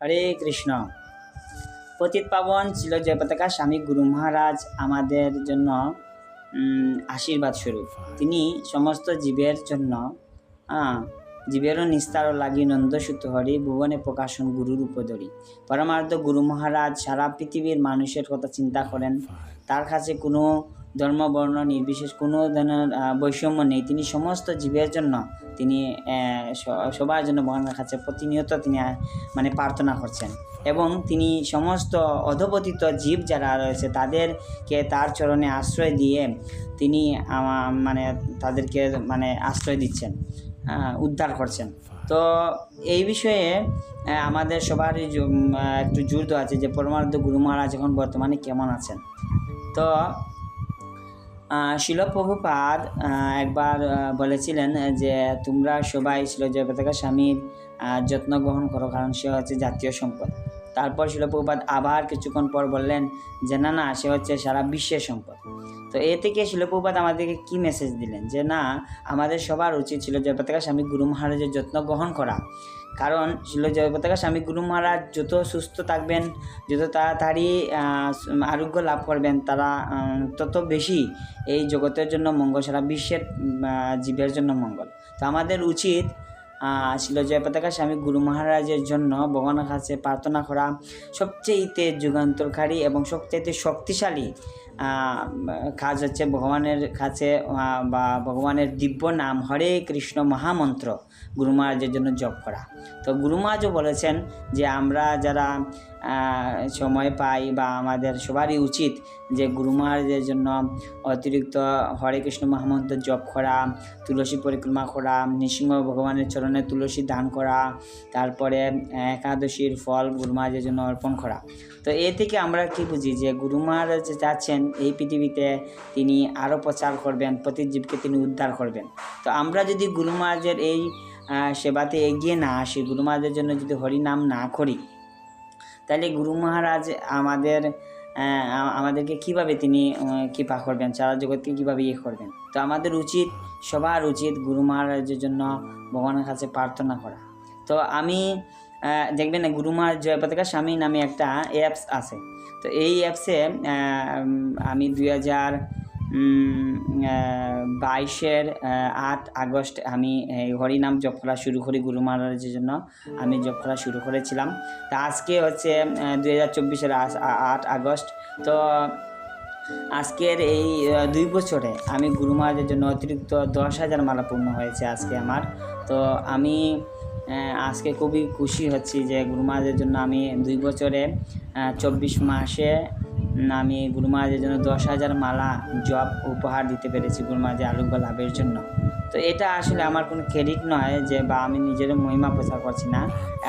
হরে কৃষ্ণ। পতিত পাবন ছিল জয়পতাকা স্বামী গুরু মহারাজ আমাদের জন্য আশীর্বাদ স্বরূপ। তিনি সমস্ত জীবের জন্য জীবেরও নিস্তার লাগি নন্দসূত হরি ভুবনে প্রকাশন গুরুর উপদরি। পরমার্থ গুরু মহারাজ সারা পৃথিবীর মানুষের কথা চিন্তা করেন। তার কাছে কোনো ধর্ম বর্ণ নির্বিশেষ কোনো ধরনের বৈষম্য নেই। তিনি সমস্ত জীবের জন্য তিনি সবার জন্য ভগবানের কাছে প্রতিনিয়ত তিনি প্রার্থনা করছেন এবং তিনি সমস্ত অধপতিত জীব যারা রয়েছে তাদেরকে তার চরণে আশ্রয় দিয়ে তিনি তাদেরকে আশ্রয় দিচ্ছেন, উদ্ধার করছেন। তো এই বিষয়ে আমাদের সবারই একটু জোর দেওয়া আছে যে পরমার্থ গুরু মহারাজ এখন বর্তমানে কেমন আছেন। তো শিল প্রভুপাদ একবার বলেছিলেন যে তোমরা সবাই শিল জয়পতাকা স্বামীর যত্ন গ্রহণ করো, কারণ সে হচ্ছে জাতীয় সম্পদ। তারপর শিল প্রভুপাদ আবার কিছুক্ষণ পর বললেন যে না সে হচ্ছে সারা বিশ্বের সম্পদ। তো এ থেকে শিল প্রভুপাদ আমাদেরকে কি মেসেজ দিলেন যে না, আমাদের সবার উচিত ছিল জয়পতাকা স্বামী গুরু মহারাজের যত্ন গ্রহণ করা। কারণ শিল জয়পতাকা স্বামী গুরু মহারাজ যত সুস্থ থাকবেন, যত তাড়াতাড়ি আরোগ্য লাভ করবেন, তারা তত বেশি এই জগতের জন্য মঙ্গল, সারা বিশ্বের জীবের জন্য মঙ্গল। তো আমাদের উচিত শিল জয়পতাকা স্বামী গুরু মহারাজের জন্য ভগবানের কাছে প্রার্থনা করা। সবচেয়ে যুগান্তরকারী এবং সবচেয়ে শক্তিশালী কাজ হচ্ছে ভগবানের কাছে বা ভগবানের দিব্য নাম হরে কৃষ্ণ মহামন্ত্র গুরু মহারাজের জন্য জপ করা। তো গুরু মহারাজও বলেছেন যে আমরা যারা সময় পাই বা আমাদের সবারই উচিত যে গুরু মহারাজের জন্য অতিরিক্ত হরে কৃষ্ণ মহামন্ত্র জপ করা, তুলসী পরিক্রমা করা, নৃসিংহ ভগবানের চরণে তুলসী দান করা, তারপরে একাদশীর ফল গুরু মহারাজের জন্য অর্পণ করা। তো এ থেকে আমরা কি বুঝি যে গুরু মহারাজ চাচ্ছেন এই পৃথিবীতে তিনি আরও প্রচার করবেন, প্রতি জীবকে তিনি উদ্ধার করবেন। তো আমরা যদি গুরু মহারাজের এই সেবাতে এগিয়ে না আসি, গুরু মহারাজের জন্য যদি হরিনাম না করি, তাহলে গুরু মহারাজ আমাদেরকে কিভাবে তিনি কৃপা করবেন, সারা জগৎকে কীভাবে করবেন। তো আমাদের উচিত, সবার উচিত গুরু মহারাজের জন্য ভগবানের কাছে প্রার্থনা করা। তো আমি দেখবেন না, গুরু মহারাজ জয়পতাকা স্বামী নামে একটা অ্যাপস আছে। তো এই অ্যাপসে আমি 2022-এর 8 আগস্ট আমি হরিনাম জপ করা শুরু করি। গুরু মহারাজের জন্য আমি জপ করা শুরু করেছিলাম। তা আজকে হচ্ছে 2024-এর 8 আগস্ট। তো আজকের এই 2 বছরে আমি গুরু মহারাজের জন্য অতিরিক্ত 10,000 মালা পূর্ণ হয়েছে আজকে আমার। তো আমি আজকে খুবই খুশি হচ্ছি যে গুরু মহারাজের জন্য আমি 2 বছরে 24 মাসে আমি গুরু মহারাজের জন্য 10,000 মালা জপ উপহার দিতে পেরেছি গুরু মহারাজের আরোগ্য লাভের জন্য। তো এটা আসলে আমার কোনো ক্রেডিট নয় যে বা আমি নিজের মহিমা প্রচার করছি না।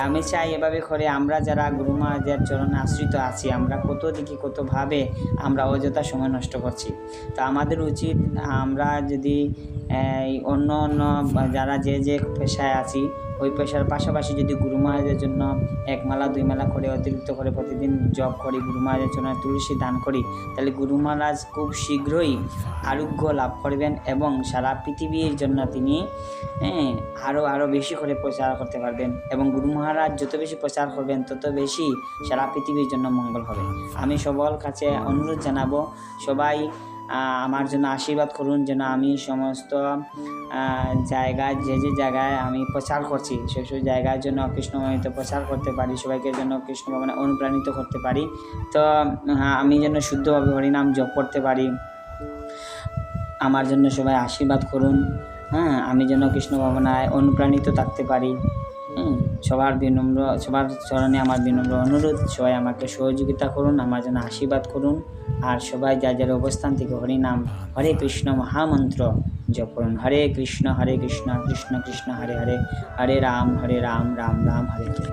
আমি চাই এভাবে করে আমরা যারা গুরু মহারাজের চরণে আশ্রিত আছি, আমরা কত দিকে কতভাবে আমরা অযথা সময় নষ্ট করছি। তো আমাদের উচিত আমরা যদি অন্য যারা যে পেশায় আছি ওই পেশার পাশাপাশি যদি গুরু মহারাজের জন্য 1 মালা 2 মালা করে অতিরিক্ত করে প্রতিদিন জপ করি, গুরু মহারাজের জন্য তুলসী দান করি, তাহলে গুরু মহারাজ খুব শীঘ্রই আরোগ্য লাভ করবেন এবং সারা পৃথিবীর জন্য তিনি আরও বেশি করে প্রচার করতে পারবেন। এবং গুরু মহারাজ যত বেশি প্রচার করবেন তত বেশি সারা পৃথিবীর জন্য মঙ্গল হবে। আমি সবার কাছে অনুরোধ জানাবো, সবাই আমার জন্য আশীর্বাদ করুন যেন আমি সমস্ত জায়গায় যে জায়গায় আমি প্রচার করছি সেই জায়গার জন্য কৃষ্ণমহিত প্রচার করতে পারি, সবাইকে জন্য কৃষ্ণ ভগবানে অনুপ্রাণিত করতে পারি। তো আমি যেন শুদ্ধভাবে হরিনাম জপ করতে পারি। আমার জন্য সবাই আশীর্বাদ করুন। আমি যেন কৃষ্ণ ভগবানায় অনুপ্রাণিত থাকতে পারি। সবার চরণে আমার বিনম্র অনুরোধ, সবাই আমাকে সহযোগিতা করুন, আমার জন্য আশীর্বাদ করুন। আর সবাই যার অবস্থান থেকে হরিনাম হরে কৃষ্ণ মহামন্ত্র জপ করুন। হরে কৃষ্ণ কৃষ্ণ কৃষ্ণ হরে হরে, হরে রাম রাম রাম হরে হরে।